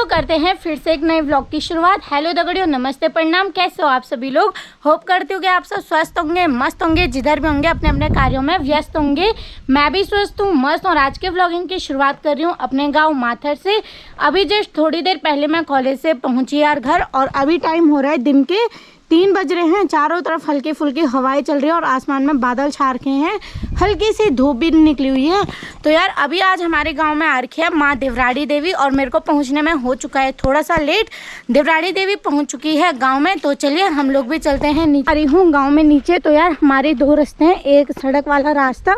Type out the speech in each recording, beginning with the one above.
करते हैं फिर से एक नए व्लॉग की शुरुआत। हेलो दगड़ियों, नमस्ते, प्रणाम। कैसे हो आप सभी लोग? होप करती हूँ कि आप सब स्वस्थ होंगे, मस्त होंगे, जिधर भी होंगे अपने अपने कार्यों में व्यस्त होंगे। मैं भी स्वस्थ हूँ, मस्त हूँ। और आज के व्लॉगिंग की शुरुआत कर रही हूँ अपने गाँव माथर से। अभी जस्ट थोड़ी देर पहले मैं कॉलेज से पहुँची यार घर, और अभी टाइम हो रहा है दिन के 3 बज रहे हैं। चारों तरफ हल्की फुल्की हवाएं चल रही है और आसमान में बादल छा रखे हैं, हल्की सी धूप भी निकली हुई है। तो यार अभी आज हमारे गांव में आ रखी है माँ देवराड़ी देवी, और मेरे को पहुंचने में हो चुका है थोड़ा सा लेट। देवराड़ी देवी पहुंच चुकी है गांव में, तो चलिए हम लोग भी चलते हैं नीचे। आ रही हूँ गाँव में नीचे। तो यार हमारे 2 रास्ते हैं, एक सड़क वाला रास्ता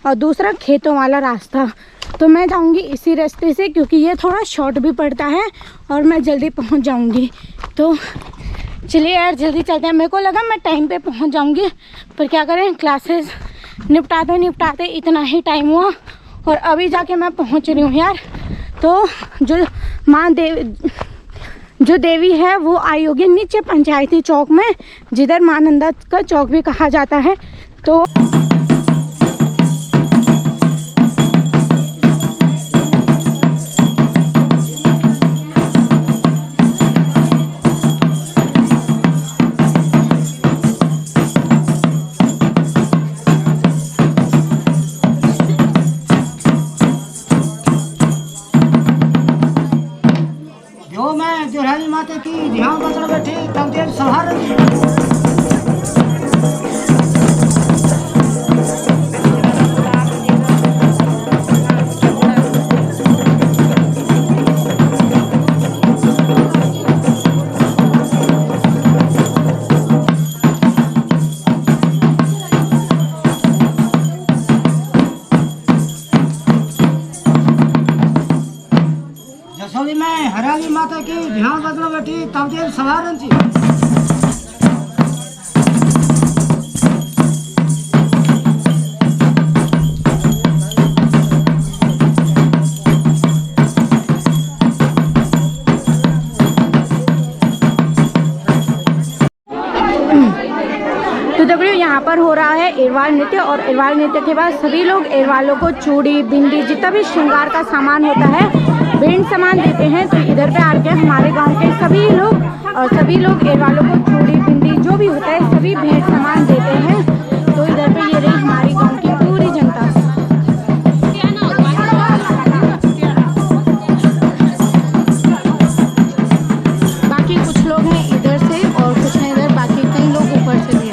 और दूसरा खेतों वाला रास्ता। तो मैं जाऊँगी इसी रास्ते से, क्योंकि ये थोड़ा शॉर्ट भी पड़ता है और मैं जल्दी पहुँच जाऊँगी। तो चलिए यार जल्दी चलते हैं। मेरे को लगा मैं टाइम पे पहुंच जाऊंगी, पर क्या करें, क्लासेस निपटाते इतना ही टाइम हुआ और अभी जाके मैं पहुंच रही हूँ यार। तो जो देवी है वो आई होगी नीचे पंचायती चौक में, जिधर माँ नंदा का चौक भी कहा जाता है। तो देवराड़ी माता की ध्यान बचड़ बैठी तब देर सहार जसोली में हरियाली माता की ध्यान बचड़ बैठी तब देर सहार थी। तो देखिए यहाँ पर हो रहा है एरवाल नृत्य, और एरवाल नृत्य के बाद सभी लोग एरवालों को चूड़ी, बिंदी, जितना भी श्रृंगार का सामान होता है, भेंट सामान देते हैं। तो इधर पे आके हमारे गांव के सभी लोग एरवालों को चूड़ी, बिंदी, जो भी होता है सभी भेंट सामान देते हैं। तो इधर पे ये रही हमारी गाँव की पूरी जनता। बाकी कुछ लोग हैं इधर से और कुछ हैं इधर, बाकी कई लोग ऊपर से भी हैं।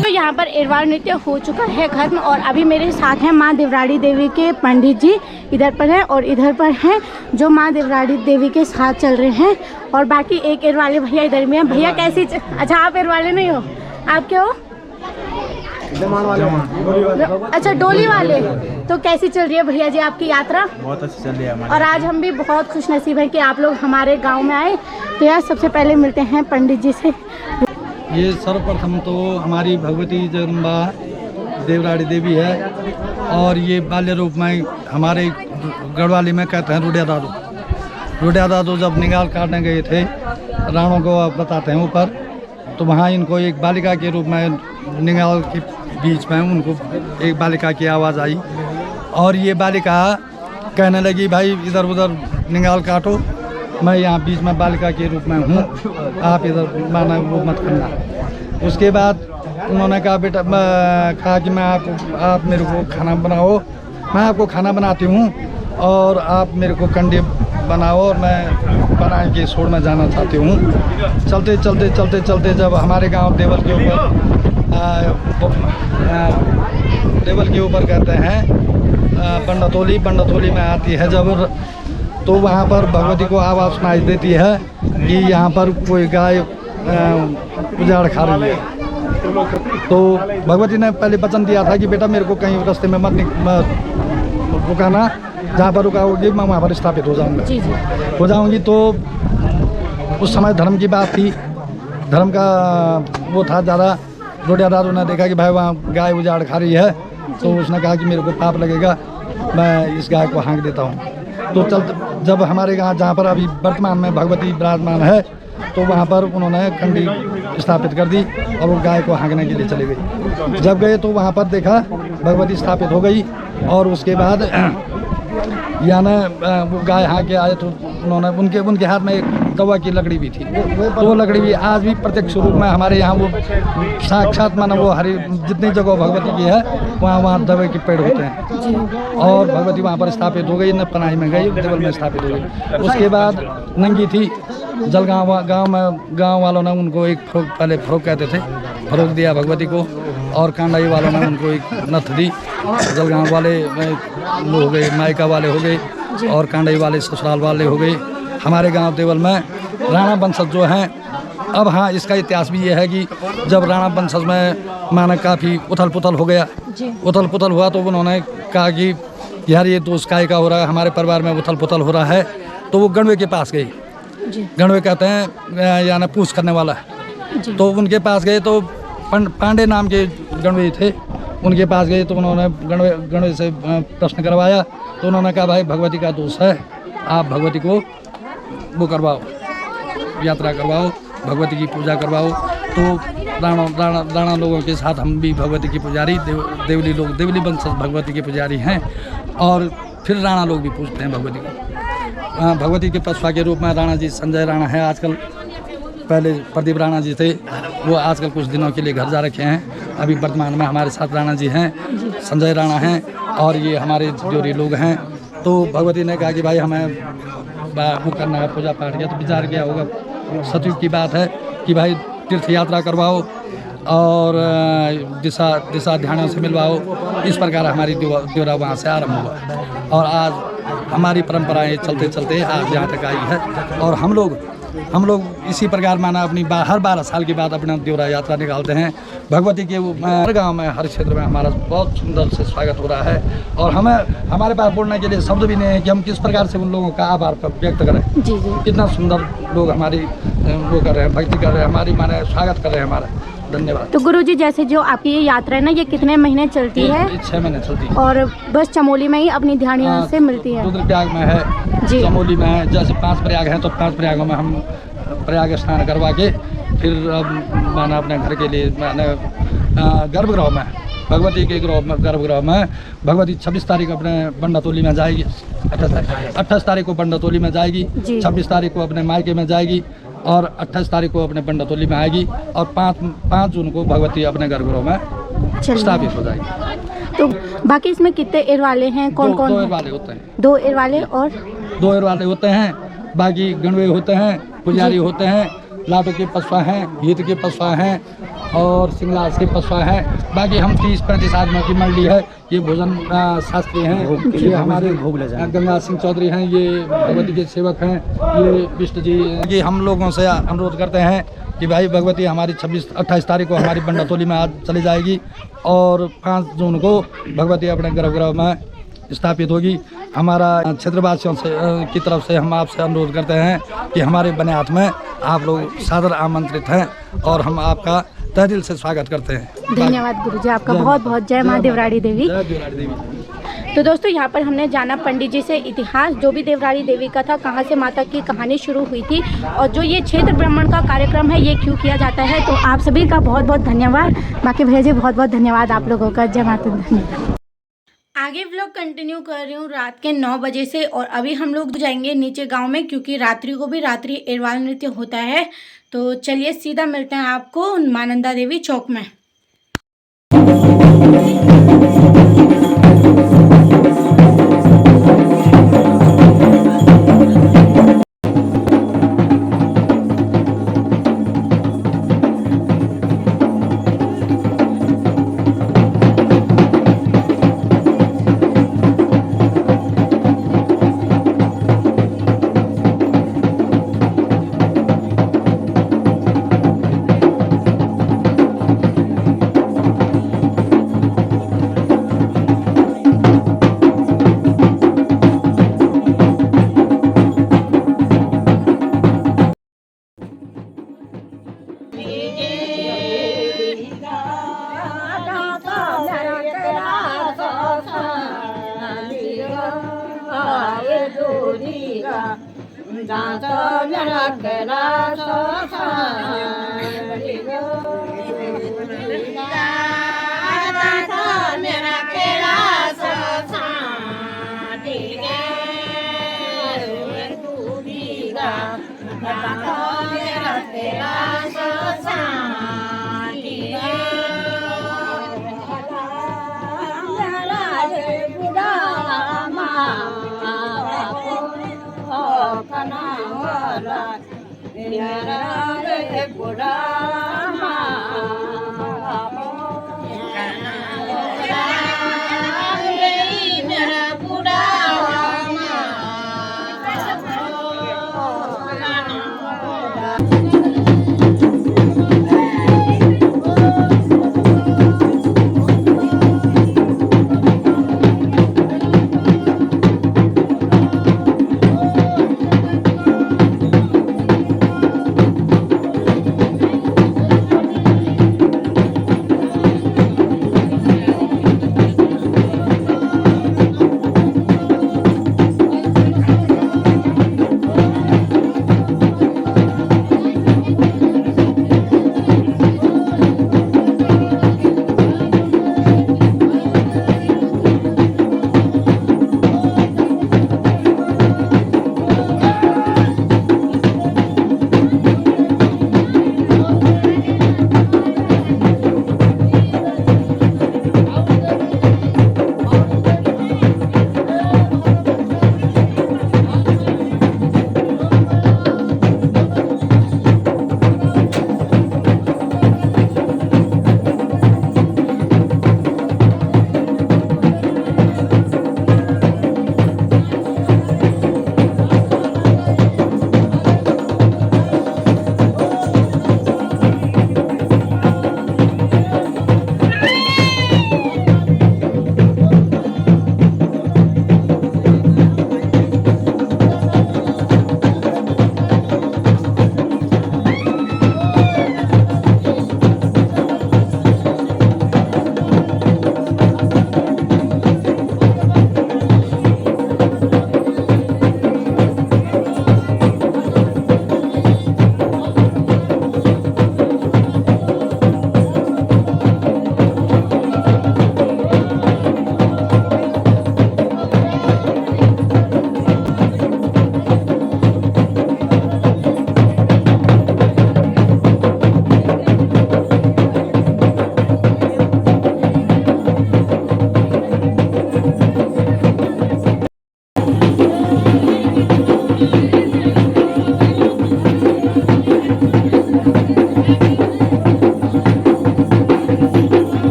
तो यहाँ पर एरवाल नृत्य हो चुका है खत्म, और अभी मेरे साथ हैं माँ देवराड़ी देवी के पंडित जी इधर पर हैं, और इधर पर हैं जो माँ देवराड़ी देवी के साथ चल रहे हैं, और बाकी एक एरवाले भैया इधर में हैं। भैया कैसी अच्छा आप एरवाले नहीं हो, आप क्या हो? अच्छा डोली वाले। तो कैसी चल रही है भैया जी आपकी यात्रा? बहुत अच्छी चल रही है हमारी। और आज हम भी बहुत खुश नसीब हैं कि आप लोग हमारे गांव में आए। तो यार सबसे पहले मिलते हैं पंडित जी से। ये सर्वप्रथम तो हमारी भगवती जगदम्बा देवराड़ी देवी है, और ये बाल्य रूप में हमारे गढ़वाली में कहते हैं रुडिया दादू जब निगाल काटने गए थे राणों को बताते हैं ऊपर, तो वहाँ इनको एक बालिका के रूप में निगाल के बीच में उनको एक बालिका की आवाज़ आई, और ये बालिका कहने लगी भाई इधर उधर निगाल काटो, मैं यहाँ बीच में बालिका के रूप में हूँ, आप इधर माना वो मत करना। उसके बाद उन्होंने कहा बेटा कहा कि आप मेरे को खाना बनाओ, मैं आपको खाना बनाती हूँ, और आप मेरे को कंडे बनाओ और मैं बना के छोड़ में जाना चाहती हूँ। चलते चलते जब हमारे गांव देवल के ऊपर ऊपर कहते हैं बंडतोली में आती है जब, तो वहाँ पर भगवती को आवाज़ सुनाई देती है कि यहाँ पर कोई गाय उजाड़ खा रही है। तो भगवती ने पहले वचन दिया था कि बेटा मेरे को कहीं रास्ते में मत रुकाना, जहाँ पर रुका होगी मैं वहाँ पर स्थापित हो जाऊँगी। तो उस समय धर्म की बात थी, धर्म का वो था ज़्यादा। रोडिया दादू ने देखा कि भाई वहाँ गाय उजाड़ खा रही है, तो उसने कहा कि मेरे को पाप लगेगा, मैं इस गाय को हाँक देता हूँ। तो जब हमारे यहाँ जहाँ पर अभी वर्तमान में भगवती विराजमान है, तो वहाँ पर उन्होंने कंडी स्थापित कर दी और वो गाय को हाँकने के लिए चले गई। जब गए तो वहाँ पर देखा भगवती स्थापित हो गई, और उसके बाद यानी वो गाय हाँक के आए तो उन्होंने उनके हाथ में एक दवा की लकड़ी भी थी। तो वो लकड़ी भी आज भी प्रत्यक्ष रूप में हमारे यहाँ वो साक्षात माना वो हरी जितनी जगह भगवती की है वहाँ दवे के पेड़ होते हैं, और भगवती वहाँ पर स्थापित हो गई, न पनाही में गई, देवल में स्थापित हो गई। उसके बाद नंगी थी, गांव वालों ने उनको एक पहले फरोग कहते थे, फरोग दिया भगवती को, और कांडाई वालों ने उनको एक नथ दी। जलगांव वाले लोग हो गए, मायका वाले हो गए, और कांडाई वाले ससुराल वाले हो गए। हमारे गांव देवल में राणा वंशज जो हैं, अब हाँ इसका इतिहास भी ये है कि जब राणा वंशज में माना काफ़ी उथल पुथल हो गया, उथल पुथल हुआ, तो उन्होंने कहा कि यार ये तो उसका का हो रहा है, हमारे परिवार में उथल पुथल हो रहा है। तो वो गणवे के पास गए, गणवे कहते हैं यानी पूछ करने वाला, तो उनके पास गए। तो पांडे नाम के गणवे थे, उनके पास गए तो उन्होंने गणवे से प्रश्न करवाया। तो उन्होंने कहा भाई भगवती का दोष है, आप भगवती को वो करवाओ, यात्रा करवाओ, भगवती की पूजा करवाओ। तो राणा लोगों के साथ हम भी भगवती की पुजारी, देवली वंशज भगवती के पुजारी हैं, और फिर राणा लोग भी पूजते हैं भगवती को। भगवती के पशुआ के रूप में राणा जी संजय राणा है आजकल, पहले प्रदीप राणा जी थे, वो आजकल कुछ दिनों के लिए घर जा रखे हैं। अभी वर्तमान में हमारे साथ राणा जी हैं, संजय राणा हैं, और ये हमारे जोरी लोग हैं। तो भगवती ने कहा कि भाई हमें वो करना है पूजा पाठ किया, तो विचार किया होगा, सतयुग की बात है कि भाई तीर्थ यात्रा करवाओ और दिशा ध्यानों से मिलवाओ। इस प्रकार हमारी द्योरा वहाँ से आरंभ हुआ, और आज हमारी परंपराएं चलते चलते आज यहाँ तक आई है। और हम लोग इसी प्रकार माना अपनी हर 12 साल के बाद अपना द्योरा यात्रा निकालते हैं। भगवती के हर गांव में, हर क्षेत्र में हमारा बहुत सुंदर से स्वागत हो रहा है, और हमारे पास बोलने के लिए शब्द भी नहीं है कि हम किस प्रकार से उन लोगों का आभार व्यक्त करें। जी। कितना सुंदर लोग हमारी वो कर रहे हैं, भक्ति कर रहे हैं, हमारी माने स्वागत कर रहे हैं हमारा। धन्यवाद। तो गुरुजी जैसे जो आपकी ये यात्रा है ना, ये कितने महीने चलती है? 6 महीने चलती है, और बस चमोली में ही अपनी ध्यान यहाँ से मिलती है? रुद्रप्रयाग में है जी, चमोली में है। जैसे 5 प्रयाग हैं तो 5 प्रयागों में हम प्रयाग स्नान करवा के फिर माना अपने घर के लिए माने गर्भगृह में, भगवती के गर्भगृह में भगवती 26 तारीख अपने बंडातोली में जाएगी, 28 तारीख को बंडातोली में जाएगी, 26 तारीख को अपने मायके में जाएगी, और 28 तारीख को अपने बंडातोली में आएगी, और 5 जून को भगवती अपने गर्भगृह में स्थापित हो जाएगी। तो बाकी इसमें कितने एरवाले हैं, कौन 2 एरवाले होते हैं। 2 एरवाले और 2 एरवाले होते हैं, बाकी गणवे होते हैं, पुजारी होते हैं, लाटो के पशुआ हैं, गीत के पशुआ हैं, और सिंगलास के पशुआ हैं। बाकी हम 30-35 आदमियों की मंडली है। ये भोजन शास्त्री हैं, ये हमारे गंगा सिंह चौधरी हैं, ये भगवती के सेवक हैं, ये विष्णु जी। ये हम लोगों से अनुरोध करते हैं कि भाई भगवती हमारी 28 तारीख को हमारी बंडातोली में आज चली जाएगी, और 5 जून को भगवती अपने गर्भगृह में स्थापित होगी। हमारा क्षेत्रवासियों से की तरफ से हम आपसे अनुरोध करते हैं कि हमारे बने हाथ में आप लोग सादर आमंत्रित हैं, और हम आपका तहे दिल से स्वागत करते हैं। धन्यवाद गुरुजी, आपका बहुत बहुत जय माँ देवराड़ी देवी। तो दोस्तों यहाँ पर हमने जाना पंडित जी से इतिहास, जो भी देवराड़ी देवी का था, कहाँ से माता की कहानी शुरू हुई थी, और जो ये क्षेत्र भ्रमण का कार्यक्रम है ये क्यों किया जाता है। तो आप सभी का बहुत बहुत धन्यवाद। बाकी भैया जी बहुत बहुत धन्यवाद आप लोगों का। जय माता दी। आगे व्लॉग कंटिन्यू कर रही हूँ रात के 9 बजे से, और अभी हम लोग जाएंगे नीचे गांव में, क्योंकि रात्रि को भी रात्रि एरवाल नृत्य होता है। तो चलिए सीधा मिलते हैं आपको मानंदा देवी चौक में।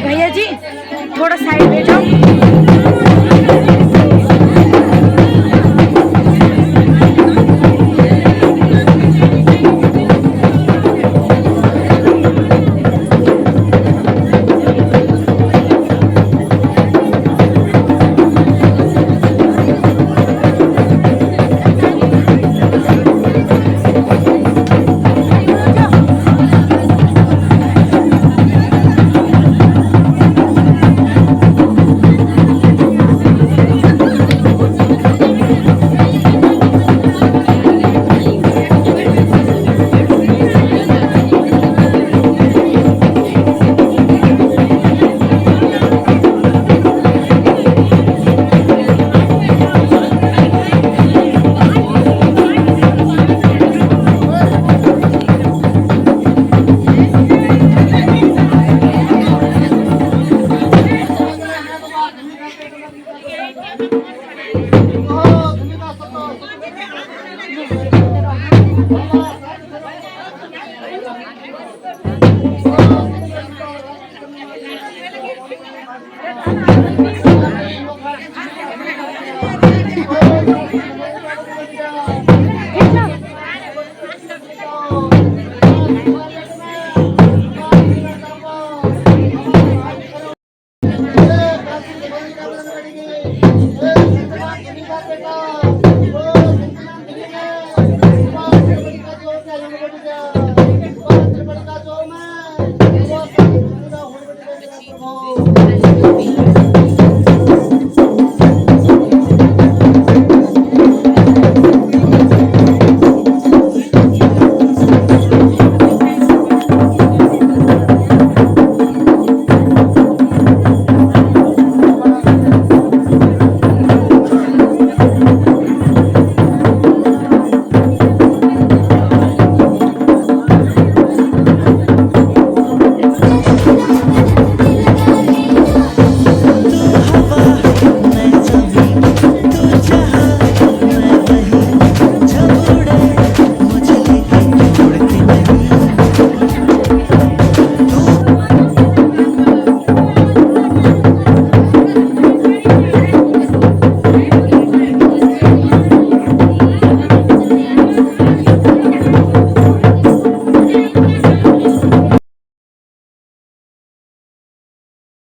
भैया जी थोड़ा साइड में जाओ।